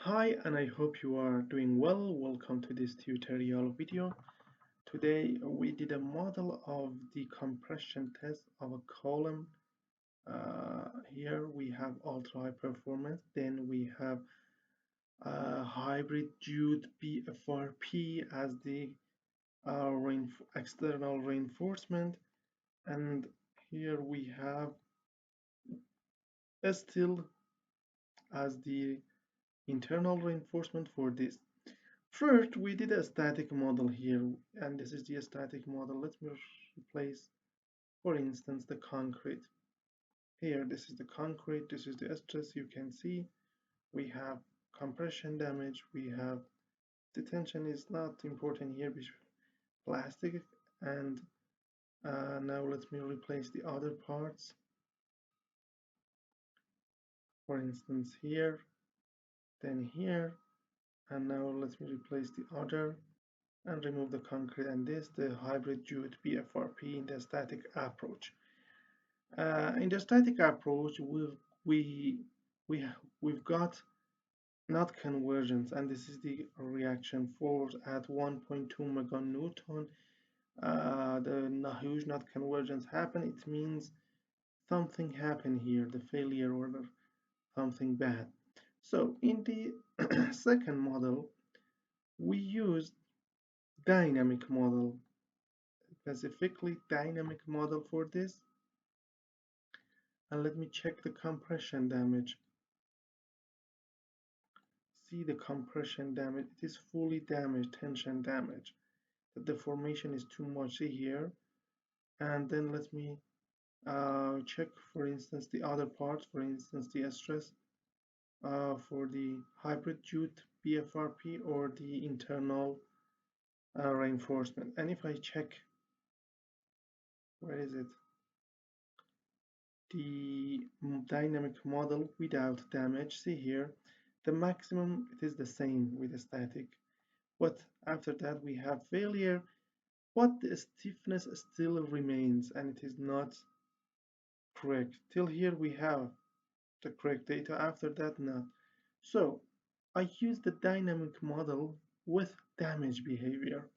Hi, and I hope you are doing well. Welcome to this tutorial video. Today we did a model of the compression test of a column. Here we have ultra high performance, then we have hybrid Jute BFRP as the external reinforcement, and here we have a steel as the internal reinforcement for this. First, we did a static model here, and this is the static model. Let me replace, for instance, the concrete. Here, this is the concrete, this is the stress. You can see we have compression damage, we have the tension is not important here, which plastic, and now let me replace the other parts. For instance, here, then here, and now let me replace the other and remove the concrete, and this the hybrid Jute BFRP in the static approach. In the static approach, we we we've got not convergence, and this is the reaction force at 1.2 meganewton. The huge not convergence happen. It means something happened here, the failure or something bad. So in the second model, we used dynamic model, specifically dynamic model for this. And let me check the compression damage. See the compression damage, it is fully damaged, tension damage. The deformation is too much here. And then let me check, for instance, the other parts, for instance, the stress for the hybrid Jute BFRP or the internal reinforcement. And if I check, where is it? The dynamic model without damage, see here, the maximum, it is the same with the static. But after that, we have failure, but the stiffness still remains and it is not correct. Till here we have the correct data, after that not. So I use the dynamic model with damage behavior.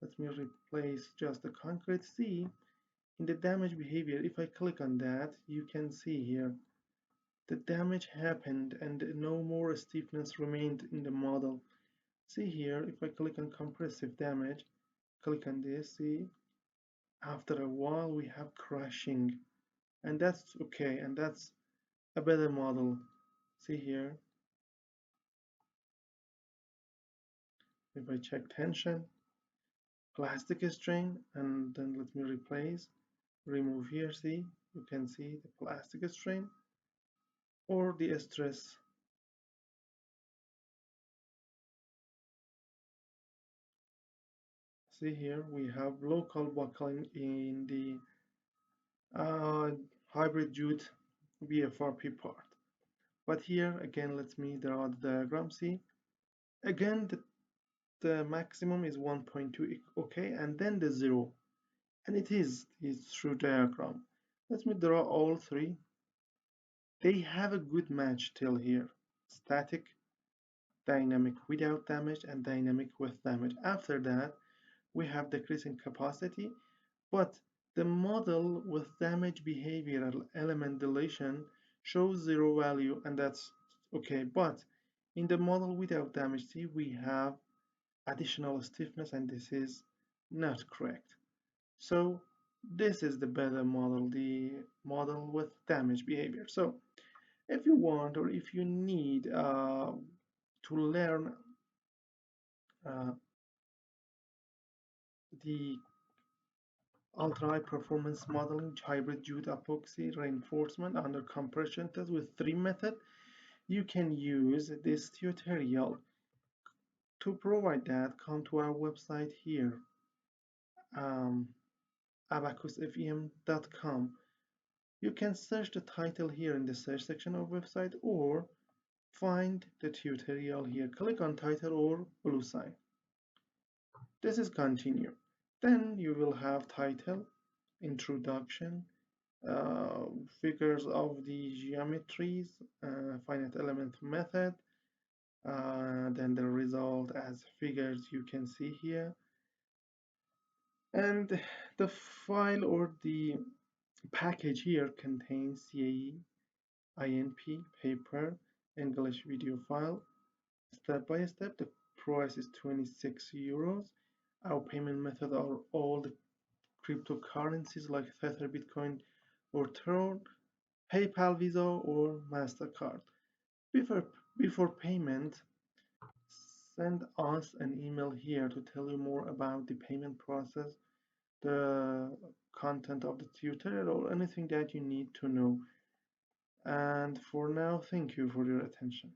Let me replace just the concrete. See, in the damage behavior, if I click on that, you can see here the damage happened and no more stiffness remained in the model. See here, if I click on compressive damage, click on this, see, after a while we have crashing, and that's okay, and that's a better model. See here, if I check tension, plastic strain, and then let me replace, remove here, see, you can see the plastic strain or the stress. See here, we have local buckling in the hybrid Jute BFRP part. But here again, let me draw the diagram. See, again, the maximum is 1.2, okay, and then the zero, and it is true diagram. Let me draw all three. They have a good match till here: static, dynamic without damage, and dynamic with damage. After that, we have decreasing capacity, but the model with damage behavioral element deletion shows zero value, and that's okay. But in the model without damage, see, we have additional stiffness, and this is not correct. So this is the better model, the model with damage behavior. So if you want or if you need to learn uh, the ultra high performance modeling hybrid Jute epoxy reinforcement under compression test with three methods, you can use this tutorial. To provide that, come to our website here, um, abacusfem.com. You can search the title here in the search section of website or find the tutorial here. Click on title or blue sign. This is continue. Then you will have title, introduction, uh, figures of the geometries, finite element method, then the result as figures you can see here, and the file or the package here contains CAE, INP, paper, English video file. Step by step, the price is 26 euros. Our payment method are all the cryptocurrencies like Tether, Bitcoin, or Tron, PayPal, Visa, or MasterCard. Before, before payment, send us an email here to tell you more about the payment process, the content of the tutorial, or anything that you need to know. And for now, thank you for your attention.